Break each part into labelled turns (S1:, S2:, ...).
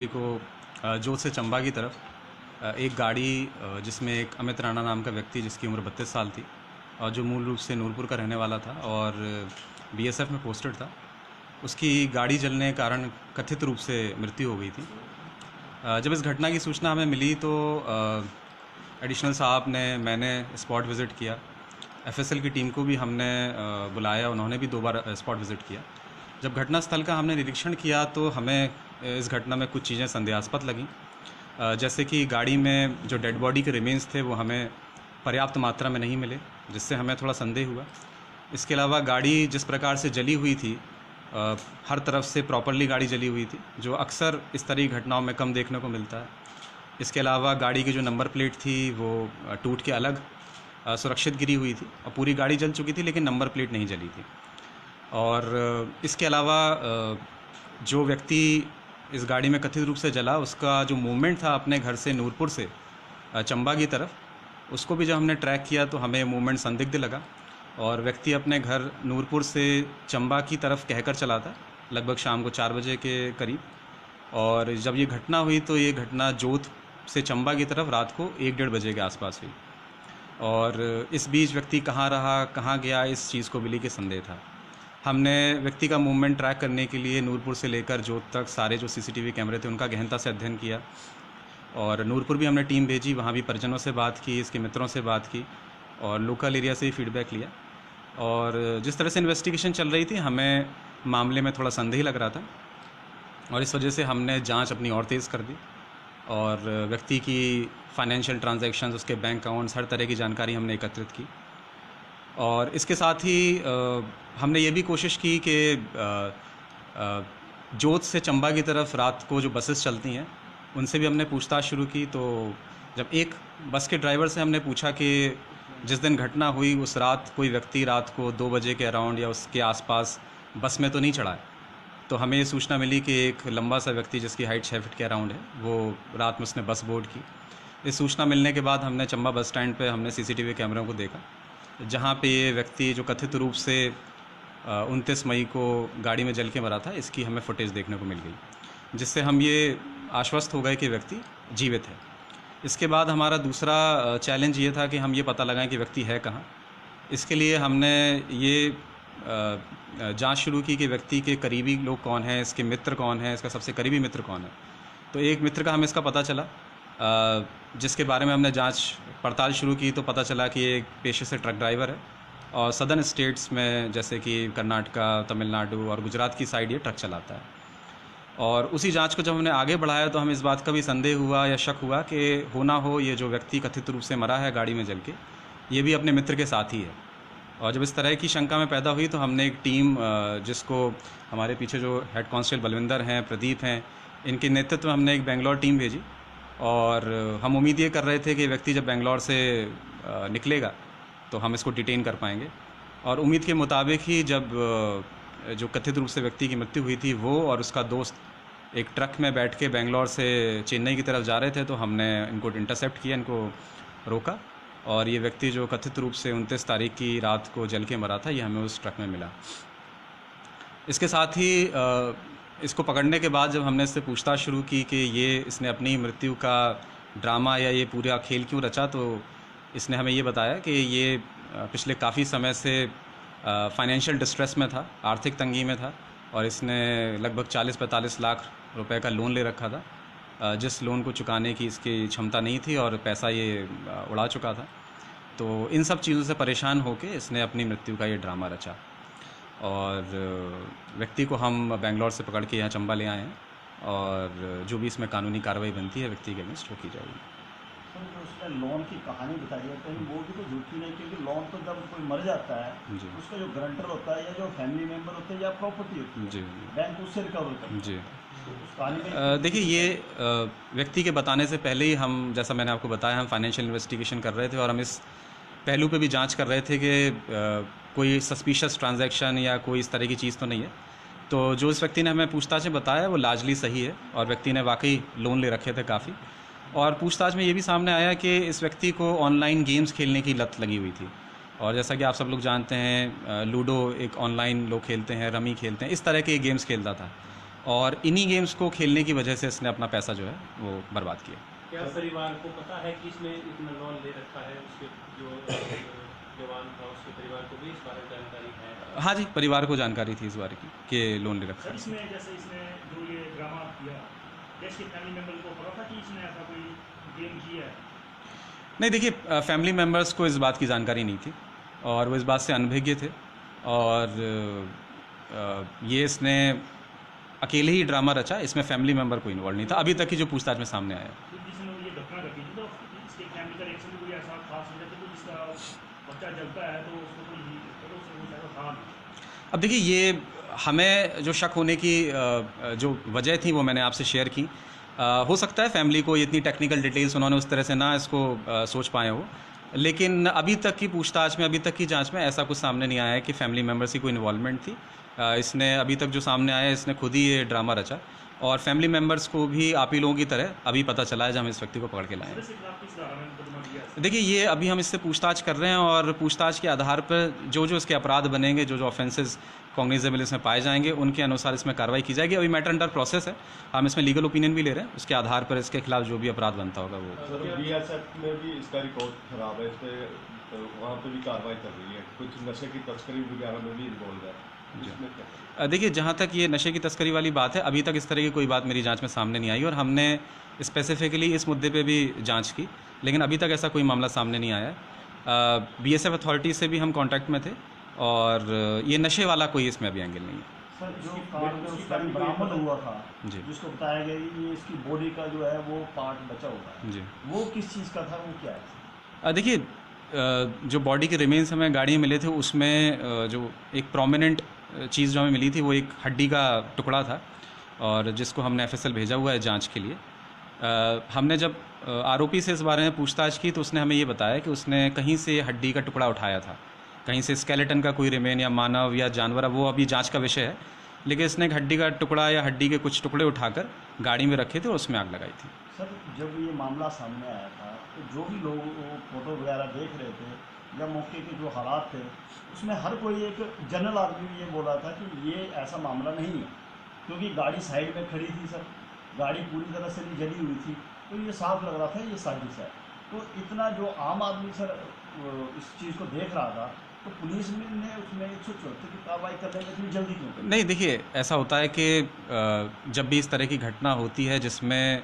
S1: को जोत से चंबा की तरफ एक गाड़ी जिसमें एक अमित राणा नाम का व्यक्ति जिसकी उम्र 32 साल थी और जो मूल रूप से नूरपुर का रहने वाला था और बीएसएफ में पोस्टेड था, उसकी गाड़ी जलने के कारण कथित रूप से मृत्यु हो गई थी। जब इस घटना की सूचना हमें मिली तो एडिशनल साहब ने मैंने स्पॉट विज़िट किया। एफएसएल की टीम को भी हमने बुलाया, उन्होंने भी 2 बार स्पॉट विज़िट किया। जब घटनास्थल का हमने निरीक्षण किया तो हमें इस घटना में कुछ चीज़ें संदेहास्पद लगीं, जैसे कि गाड़ी में जो डेड बॉडी के रिमेन्स थे वो हमें पर्याप्त मात्रा में नहीं मिले, जिससे हमें थोड़ा संदेह हुआ। इसके अलावा गाड़ी जिस प्रकार से जली हुई थी, हर तरफ से प्रॉपरली गाड़ी जली हुई थी, जो अक्सर इस तरह की घटनाओं में कम देखने को मिलता है। इसके अलावा गाड़ी की जो नंबर प्लेट थी वो टूट के अलग सुरक्षित गिरी हुई थी और पूरी गाड़ी जल चुकी थी लेकिन नंबर प्लेट नहीं जली थी। और इसके अलावा जो व्यक्ति इस गाड़ी में कथित रूप से जला, उसका जो मूवमेंट था अपने घर से नूरपुर से चंबा की तरफ, उसको भी जब हमने ट्रैक किया तो हमें मूवमेंट संदिग्ध लगा। और व्यक्ति अपने घर नूरपुर से चंबा की तरफ कहकर चला था, लगभग शाम को 4 बजे के करीब। और जब ये घटना हुई तो ये घटना जोत से चंबा की तरफ रात को 1-1:30 बजे के आसपास हुई। और इस बीच व्यक्ति कहाँ रहा, कहाँ गया, इस चीज़ को मिली के संदेह था। हमने व्यक्ति का मूवमेंट ट्रैक करने के लिए नूरपुर से लेकर जोत तक सारे जो सीसीटीवी कैमरे थे उनका गहनता से अध्ययन किया। और नूरपुर भी हमने टीम भेजी, वहाँ भी परिजनों से बात की, इसके मित्रों से बात की और लोकल एरिया से ही फीडबैक लिया। और जिस तरह से इन्वेस्टिगेशन चल रही थी, हमें मामले में थोड़ा संदेह लग रहा था और इस वजह से हमने जांच अपनी और तेज़ कर दी और व्यक्ति की फाइनेंशियल ट्रांजैक्शंस, उसके बैंक अकाउंट्स, हर तरह की जानकारी हमने एकत्रित की। और इसके साथ ही हमने ये भी कोशिश की कि जोत से चंबा की तरफ रात को जो बसेस चलती हैं उनसे भी हमने पूछताछ शुरू की। तो जब एक बस के ड्राइवर से हमने पूछा कि जिस दिन घटना हुई उस रात कोई व्यक्ति रात को 2 बजे के अराउंड या उसके आसपास बस में तो नहीं चढ़ा है, तो हमें ये सूचना मिली कि एक लंबा सा व्यक्ति जिसकी हाइट 6 फीट के अराउंड है, वो रात में उसने बस बोर्ड की। इस सूचना मिलने के बाद हमने चंबा बस स्टैंड पे हमने सीसीटीवी कैमरों को देखा, जहाँ पे ये व्यक्ति जो कथित रूप से 29 मई को गाड़ी में जल के मरा था, इसकी हमें फुटेज देखने को मिल गई, जिससे हम ये आश्वस्त हो गए कि व्यक्ति जीवित है। इसके बाद हमारा दूसरा चैलेंज ये था कि हम ये पता लगाएं कि व्यक्ति है कहाँ। इसके लिए हमने ये जांच शुरू की कि व्यक्ति के करीबी लोग कौन हैं, इसके मित्र कौन हैं, इसका सबसे करीबी मित्र कौन है। तो एक मित्र का हमें इसका पता चला, जिसके बारे में हमने जांच पड़ताल शुरू की तो पता चला कि एक पेशे से ट्रक ड्राइवर है और सदर्न स्टेट्स में जैसे कि कर्नाटका, तमिलनाडु और गुजरात की साइड ये ट्रक चलाता है। और उसी जांच को जब हमने आगे बढ़ाया तो हमें इस बात का भी संदेह हुआ या शक हुआ कि हो ना हो ये जो व्यक्ति कथित रूप से मरा है गाड़ी में जल के, ये भी अपने मित्र के साथ ही है। और जब इस तरह की शंका में पैदा हुई तो हमने एक टीम, जिसको हमारे पीछे जो हेड कांस्टेबल बलविंदर हैं, प्रदीप हैं, इनके नेतृत्व में हमने एक बेंगलोर टीम भेजी। और हम उम्मीद ये कर रहे थे कि व्यक्ति जब बेंगलोर से निकलेगा तो हम इसको डिटेन कर पाएंगे। और उम्मीद के मुताबिक ही जब जो कथित रूप से व्यक्ति की मृत्यु हुई थी, वो और उसका दोस्त एक ट्रक में बैठ के बेंगलोर से चेन्नई की तरफ जा रहे थे, तो हमने इनको इंटरसेप्ट किया, इनको रोका। और ये व्यक्ति जो कथित रूप से 29 तारीख की रात को जल के मरा था, ये हमें उस ट्रक में मिला। इसके साथ ही इसको पकड़ने के बाद जब हमने इससे पूछताछ शुरू की कि ये इसने अपनी मृत्यु का ड्रामा या ये पूरा खेल क्यों रचा, तो इसने हमें ये बताया कि ये पिछले काफ़ी समय से फाइनेंशियल डिस्ट्रेस में था, आर्थिक तंगी में था और इसने लगभग 40-45 लाख रुपए का लोन ले रखा था, जिस लोन को चुकाने की इसकी क्षमता नहीं थी और पैसा ये उड़ा चुका था। तो इन सब चीज़ों से परेशान होकर इसने अपनी मृत्यु का ये ड्रामा रचा। और व्यक्ति को हम बेंगलोर से पकड़ के यहाँ चंबा ले आए हैं और जो भी इसमें कानूनी कार्रवाई बनती है व्यक्ति के अगेंस्ट वो की जाएगी।
S2: सर, जो उसने लोन की कहानी बताई है कहीं वो भी तो झूठी नहीं, क्योंकि लोन तो जब कोई मर जाता है
S1: जी,
S2: उसका जो गारंटर होता है या जो फैमिली मेंबर होते हैं या प्रॉपर्टी होती है,
S1: जी,
S2: बैंक उससे रिकवर करता है।
S1: जी।
S2: तो उस कहानी में
S1: देखिए, ये व्यक्ति के बताने से पहले ही हम, जैसा मैंने आपको बताया, हम फाइनेंशियल इन्वेस्टिगेशन कर रहे थे और हम इस पहलू पे भी जांच कर रहे थे कि कोई सस्पिशियस ट्रांजैक्शन या कोई इस तरह की चीज़ तो नहीं है। तो जो इस व्यक्ति ने हमें पूछताछ में बताया वो लार्जली सही है और व्यक्ति ने वाकई लोन ले रखे थे काफ़ी। और पूछताछ में ये भी सामने आया कि इस व्यक्ति को ऑनलाइन गेम्स खेलने की लत लगी हुई थी। और जैसा कि आप सब लोग जानते हैं, लूडो एक ऑनलाइन लोग खेलते हैं, रमी खेलते हैं, इस तरह के गेम्स खेलता था। और इन्हीं गेम्स को खेलने की वजह से इसने अपना पैसा जो है वो बर्बाद किया।
S3: क्या परिवार को पता है कि इसने इतना लोन ले रखा है? उसके जो जवान था उसके परिवार को भी इस बारे में जानकारी है?
S1: हाँ जी, परिवार को जानकारी थी इस बारे की कि लोन ले रखा
S4: सर
S1: है।
S4: इसमें जैसे इसने जो ये ड्रामा किया, क्या इसके फैमिली मेम्बर को पता था कि इसने ऐसा कोई गेम किया है?
S1: नहीं देखिए, फैमिली मेम्बर्स को इस बात की जानकारी नहीं थी और वो इस बात से अनभिज्ञ थे और ये इसने अकेले ही ड्रामा रचा, इसमें फैमिली मेम्बर कोई इन्वॉल्व नहीं था अभी तक की जो पूछताछ में सामने आया।
S4: तो जिसने ये घटना घटी थी तो इसके फैमिली का रिएक्शन भी कोई ऐसा खास हो जाता है कि जिसका बच्चा जलता है तो उसको कोई तो उसको कुछ ऐसा था नहीं।
S1: अब देखिए, ये हमें जो शक होने की जो वजह थी वो मैंने आपसे शेयर की। हो सकता है फैमिली को इतनी टेक्निकल डिटेल्स उन्होंने उस तरह से ना इसको सोच पाए हो, लेकिन अभी तक की पूछताछ में, अभी तक की जांच में ऐसा कुछ सामने नहीं आया है कि फैमिली मेम्बर्स की कोई इन्वॉल्वमेंट थी। इसने अभी तक जो सामने आया है, इसने खुद ही ये ड्रामा रचा और फैमिली मेम्बर्स को भी आप ही लोगों की तरह अभी पता चला है जब हम इस व्यक्ति को पकड़ के लाए हैं।
S4: सर इसके खिलाफ किस धारा में मुकदमा दिया है?
S1: देखिए, ये अभी हम इससे पूछताछ कर रहे हैं और पूछताछ के आधार पर जो जो इसके अपराध बनेंगे, जो जो ऑफेंसेस कॉग्निजेबल इसमें पाए जाएंगे, उनके अनुसार इसमें कार्रवाई की जाएगी। अभी मैटर अंडर प्रोसेस है, हम इसमें लीगल ओपिनियन भी ले रहे हैं, उसके आधार पर इसके खिलाफ जो भी अपराध बनता होगा वो।
S5: सर बीएसएफ में भी इसका रिकॉर्ड खराब है, इस पे वहाँ पे भी कार्रवाई कर रही है, कुछ नशे की तस्करी वगैरह में भी इन्वॉल्व है। इसमें क्या?
S1: देखिए, जहाँ तक ये नशे की तस्करी वाली बात है, अभी तक इस तरह की कोई बात मेरी जांच में सामने नहीं आई और हमने स्पेसिफिकली इस मुद्दे पे भी जांच की, लेकिन अभी तक ऐसा कोई मामला सामने नहीं आया है। बीएसएफ अथॉरिटी से भी हम कांटेक्ट में थे और ये नशे वाला कोई इसमें अभी एंगल नहीं है।
S2: सर जो कार में उस टाइम बरामद हुआ था,
S1: जी
S2: जिसको बताया गया कि ये इसकी बॉडी का जो है वो पार्ट बचा हुआ है,
S1: जी।
S2: वो किस चीज़ का था, वो क्या है?
S1: देखिए, जो बॉडी के रिमेन्स हमें गाड़ी में मिले थे उसमें जो एक प्रोमिनेंट चीज़ जो हमें मिली थी वो एक हड्डी का टुकड़ा था और जिसको हमने एफएसएल भेजा हुआ है जांच के लिए। हमने जब आरोपी से इस बारे में पूछताछ की तो उसने हमें ये बताया कि उसने कहीं से हड्डी का टुकड़ा उठाया था, कहीं से स्केलेटन का कोई रिमेन या मानव या जानवर, वो अभी जांच का विषय है, लेकिन इसने एक हड्डी का टुकड़ा या हड्डी के कुछ टुकड़े उठाकर गाड़ी में रखे थे और उसमें आग लगाई थी।
S2: सर जब ये मामला सामने आया था तो जो भी लोग वो फोटो वगैरह देख रहे थे या मौके के जो हालात थे, उसमें हर कोई एक जनरल आदमी भी ये बोल रहा था कि ये ऐसा मामला नहीं है, क्योंकि गाड़ी साइड में खड़ी थी सर, गाड़ी पूरी तरह से नहीं जली हुई थी, तो ये साफ लग रहा था ये साजिश है। तो इतना जो आम आदमी सर इस चीज़ को देख रहा था, तो पुलिस ने उसमें 174 की कार्रवाई करने में इतनी जल्दी क्यों?
S1: नहीं देखिए, ऐसा होता है कि जब भी इस तरह की घटना होती है जिसमें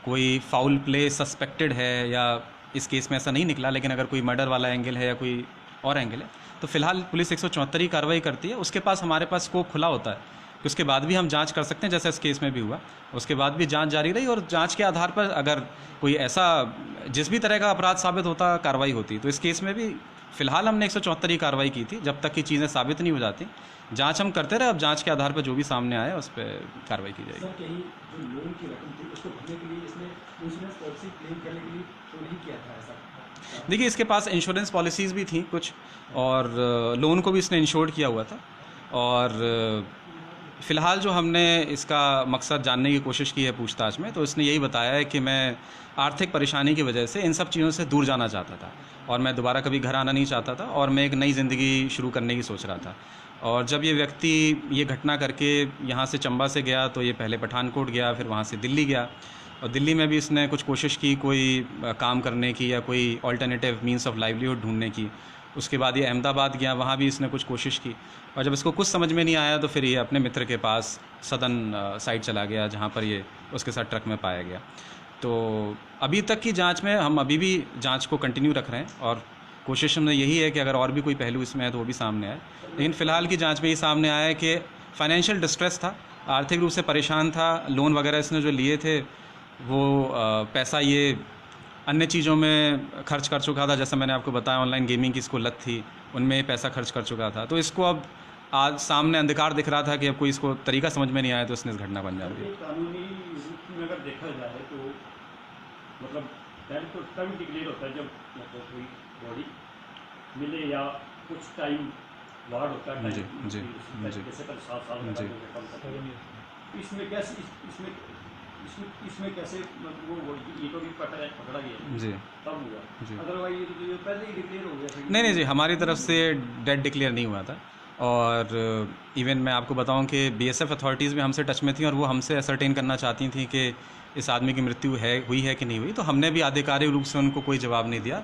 S1: कोई फाउल प्ले सस्पेक्टेड है, या इस केस में ऐसा नहीं निकला, लेकिन अगर कोई मर्डर वाला एंगल है या कोई और एंगल है, तो फिलहाल पुलिस 174 की कार्रवाई करती है। उसके पास हमारे पास स्कोप खुला होता है कि उसके बाद भी हम जांच कर सकते हैं, जैसे इस केस में भी हुआ, उसके बाद भी जांच जारी रही और जांच के आधार पर अगर कोई ऐसा जिस भी तरह का अपराध साबित होता, कार्रवाई होती। तो इस केस में भी फिलहाल हमने 174 की कार्रवाई की थी, जब तक की चीज़ें साबित नहीं हो जाती जांच हम करते रहे। अब जांच के आधार पर जो भी सामने आया उस पर कार्रवाई की जाएगी।
S6: सर कहीं जो लोन की रकम थी उसको भरने के लिए इसने इंश्योरेंस पॉलिसी क्लेम करने के लिए तो नहीं किया था ऐसा?
S1: देखिए, इसके पास इंश्योरेंस पॉलिसीज़ भी थी कुछ और लोन को भी इसने इंश्योर्ड किया हुआ था और फ़िलहाल जो हमने इसका मकसद जानने की कोशिश की है पूछताछ में, तो इसने यही बताया है कि मैं आर्थिक परेशानी की वजह से इन सब चीज़ों से दूर जाना चाहता था और मैं दोबारा कभी घर आना नहीं चाहता था और मैं एक नई ज़िंदगी शुरू करने की सोच रहा था। और जब ये व्यक्ति ये घटना करके यहाँ से चंबा से गया तो ये पहले पठानकोट गया, फिर वहाँ से दिल्ली गया और दिल्ली में भी इसने कुछ कोशिश की कोई काम करने की या कोई ऑल्टरनेटिव मीन्स ऑफ लाइवलीहुड ढूंढने की। उसके बाद ये अहमदाबाद गया, वहाँ भी इसने कुछ कोशिश की और जब इसको कुछ समझ में नहीं आया तो फिर ये अपने मित्र के पास सदन साइड चला गया, जहाँ पर ये उसके साथ ट्रक में पाया गया। तो अभी तक की जांच में हम अभी भी जांच को कंटिन्यू रख रहे हैं और कोशिश हमने यही है कि अगर और भी कोई पहलू इसमें है तो वो भी सामने आए। लेकिन फ़िलहाल की जांच में ये सामने आया है कि फाइनेंशियल डिस्ट्रेस था, आर्थिक रूप से परेशान था, लोन वगैरह इसने जो लिए थे वो पैसा ये अन्य चीज़ों में खर्च कर चुका था, जैसा मैंने आपको बताया ऑनलाइन गेमिंग की इसको लत थी, उनमें पैसा खर्च कर चुका था। तो इसको अब आज सामने अंधकार दिख रहा था कि अब कोई इसको तरीका समझ में नहीं आया तो इसने इस घटना को अंजाम दिया।
S4: कानूनी रूप में अगर देखा जाए तो मतलब पहले तो तभी डिक्लेयर होता है जब मतलब कोई बॉडी मिले या कुछ टाइम वार्ड होता है,
S1: जी,
S4: टाइम
S1: जी, जी,
S4: जैसे कल 7 साल में
S1: जी।
S4: इसमें कैसे इसमें कैसे मतलब वो ये तो भी पकड़ा गया
S1: जी
S4: तब हुआ,
S1: जी।
S4: अदरवाइज ये पहले ही डिक्लेयर हो गया था।
S1: नहीं जी, हमारी तरफ से डेड डिक्लेयर नहीं हुआ था। और इवन मैं आपको बताऊं कि बीएसएफ अथॉरिटीज़ भी हमसे टच में थी और वो हमसे असरटेन करना चाहती थी कि इस आदमी की मृत्यु हुई है कि नहीं हुई। तो हमने भी आधिकारिक रूप से उनको कोई जवाब नहीं दिया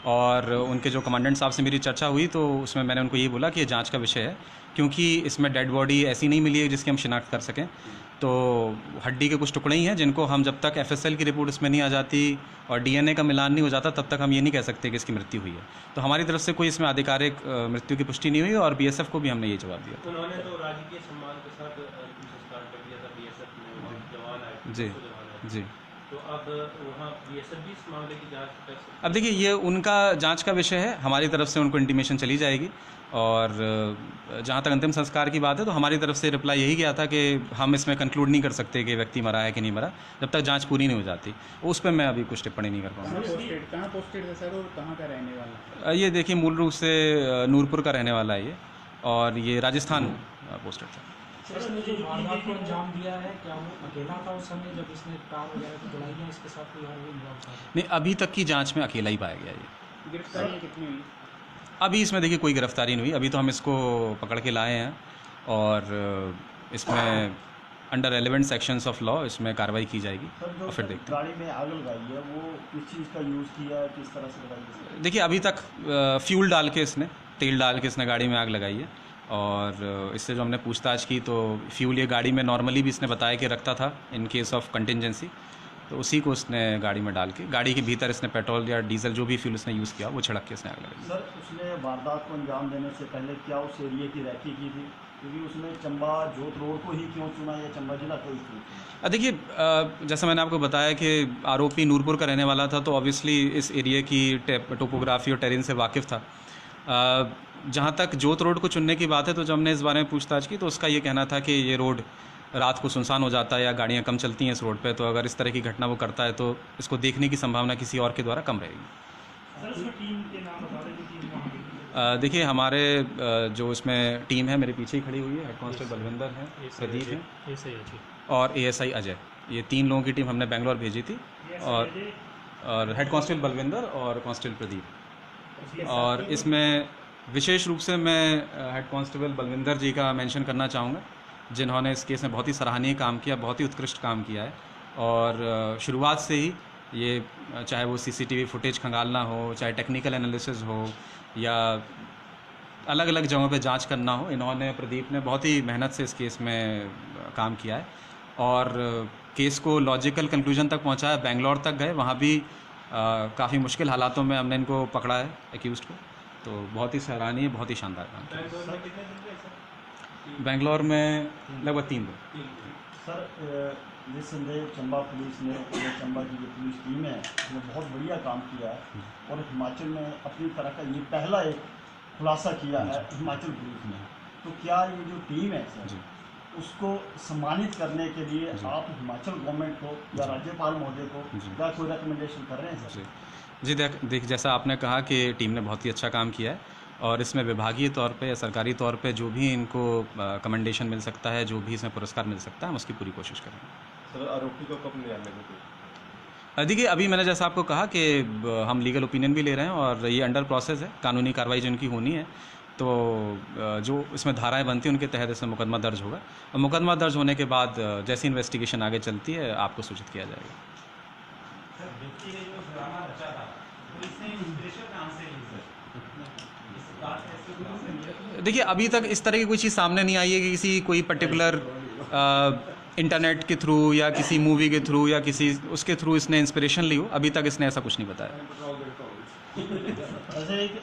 S1: और उनके जो कमांडेंट साहब से मेरी चर्चा हुई तो उसमें मैंने उनको ये बोला कि ये जांच का विषय है, क्योंकि इसमें डेड बॉडी ऐसी नहीं मिली है जिसकी हम शिनाख्त कर सकें। तो हड्डी के कुछ टुकड़े ही हैं जिनको हम जब तक एफएसएल की रिपोर्ट इसमें नहीं आ जाती और डीएनए का मिलान नहीं हो जाता तब तक हम ये नहीं कह सकते कि इसकी मृत्यु हुई है। तो हमारी तरफ से कोई इसमें आधिकारिक मृत्यु की पुष्टि नहीं हुई और बीएसएफ को भी हमने ये जवाब दिया।
S3: उन्होंने तो राजकीय सम्मान के साथ अंतिम संस्कार कर दिया था बीएसएफ में, वहाँ जवान आए थे,
S1: जी
S3: दो जवान आए थे।
S1: जी।
S3: तो अब वहाँ बीएसएफ भी इस मामले की जांच कर सकती है।
S1: अब देखिए ये उनका जांच का विषय है, हमारी तरफ से उनको इंटीमेशन चली जाएगी और जहाँ तक अंतिम संस्कार की बात है तो हमारी तरफ से रिप्लाई यही गया था कि हम इसमें कंक्लूड नहीं कर सकते कि व्यक्ति मरा है कि नहीं मरा जब तक जांच पूरी नहीं हो जाती। उस पर मैं अभी कुछ टिप्पणी नहीं कर पाऊँगा।
S6: कहाँ पोस्टेड है सर और कहाँ का रहने वाला है?
S1: ये देखिए मूल रूप से नूरपुर का रहने वाला है ये और ये राजस्थान पोस्टेड था।
S7: सर इसने जो वारदात को अंजाम दिया है क्या वो अकेला था उस समय जब इसने कार वगैरह की जलाई है, इसके साथ कोई और भी इन्वॉल्व था?
S1: नहीं, अभी तक की जांच में अकेला ही पाया गया ये।
S6: गिरफ्तारियाँ कितनी हुई?
S1: अभी इसमें देखिए कोई गिरफ्तारी नहीं हुई, अभी तो हम इसको पकड़ के लाए हैं और इसमें under relevant sections of law इसमें कार्रवाई की जाएगी
S2: सर जो
S1: और फिर देखते हैं।
S2: गाड़ी में आग लगाई है वो किस चीज़ का यूज़ किया है, किस तरह से लगाई है?
S1: देखिए अभी तक फ्यूल डाल के इसने तेल डाल के इसने गाड़ी में आग लगाई है और इससे जो हमने पूछताछ की तो फ्यूल ये गाड़ी में नॉर्मली भी इसने बताया कि रखता था इन केस ऑफ कंटिजेंसी, तो उसी को उसने गाड़ी में डाल के गाड़ी के भीतर इसने पेट्रोल या डीजल जो भी फ्यूल उसने यूज़ किया वो छिड़क के इसने आग लगाई।
S2: सर उसने वारदात को अंजाम देने से पहले क्या उस एरिया की रैकी की थी, क्योंकि उसने चंबा जोत रोड को ही क्यों चुना या चंबा जिला को ही क्यों चुना?
S1: देखिए जैसा मैंने आपको बताया कि आरोपी नूरपुर का रहने वाला था तो ऑब्वियसली इस एरिया की टोपोग्राफी और टेरेन से वाकिफ़ था। जहाँ तक जोत रोड को चुनने की बात है तो जब हमने इस बारे में पूछताछ की तो उसका ये कहना था कि ये रोड रात को सुनसान हो जाता है या गाड़ियाँ कम चलती हैं इस रोड पे, तो अगर इस तरह की घटना वो करता है तो इसको देखने की संभावना किसी और के द्वारा कम रहेगी।
S6: सर उसमें टीम के नाम बता दें कि टीम वहाँ गई।
S1: देखिए हमारे जो इसमें टीम है मेरे पीछे ही खड़ी हुई है, हेड कांस्टेबल बलविंदर है, प्रदीप है और एएसआई अजय, ये 3 लोगों की टीम हमने बेंगलोर भेजी थी और हेड कांस्टेबल बलविंदर और कांस्टेबल प्रदीप। और इसमें विशेष रूप से मैं हेड कांस्टेबल बलविंदर जी का मेंशन करना चाहूँगा जिन्होंने इस केस में बहुत ही सराहनीय काम किया, बहुत ही उत्कृष्ट काम किया है और शुरुआत से ही ये चाहे वो सीसीटीवी फुटेज खंगालना हो, चाहे टेक्निकल एनालिसिस हो या अलग अलग जगहों पे जांच करना हो, इन्होंने प्रदीप ने बहुत ही मेहनत से इस केस में काम किया है और केस को लॉजिकल कंक्लूजन तक पहुंचाया। बेंगलोर तक गए, वहाँ भी काफ़ी मुश्किल हालातों में हमने इनको पकड़ा है एक्यूज्ड को, तो बहुत ही सराहनीय, बहुत ही शानदार काम किया।
S3: बेंगलोर में कितने दिन गए सर?
S1: बेंगलोर में लगभग 3 दिन।
S2: सर निस्संदेह चंबा पुलिस ने या चंबा की जो पुलिस टीम है उसने बहुत बढ़िया काम किया है और हिमाचल में अपनी तरह का ये पहला एक खुलासा किया है हिमाचल पुलिस ने। तो क्या ये जो टीम है सर उसको सम्मानित करने के लिए आप हिमाचल गवर्नमेंट को या राज्यपाल महोदय को क्या कोई रिकमेंडेशन कर रहे हैं सर?
S1: जी देख जैसा आपने कहा कि टीम ने बहुत ही अच्छा काम किया है और इसमें विभागीय तौर पे या सरकारी तौर पे जो भी इनको कमेंडेशन मिल सकता है, जो भी इसमें पुरस्कार मिल सकता है, हम उसकी पूरी कोशिश करेंगे।
S5: सर आरोपी को कब न्यायालय में पेश?
S1: देखिए अभी मैंने जैसा आपको कहा कि हम लीगल ओपिनियन भी ले रहे हैं और ये अंडर प्रोसेस है, कानूनी कार्रवाई जिनकी होनी है तो जो इसमें धाराएं बनती हैं उनके तहत इसमें मुकदमा दर्ज होगा और मुकदमा दर्ज होने के बाद जैसी इन्वेस्टिगेशन आगे चलती है आपको सूचित किया जाएगा। देखिए अभी तक इस तरह की कोई चीज़ सामने नहीं आई है कि किसी कोई पर्टिकुलर इंटरनेट के थ्रू या किसी मूवी के थ्रू या किसी उसके थ्रू इसने इंस्पिरेशन ली हो, अभी तक इसने ऐसा कुछ नहीं बताया।
S2: ऐसे एक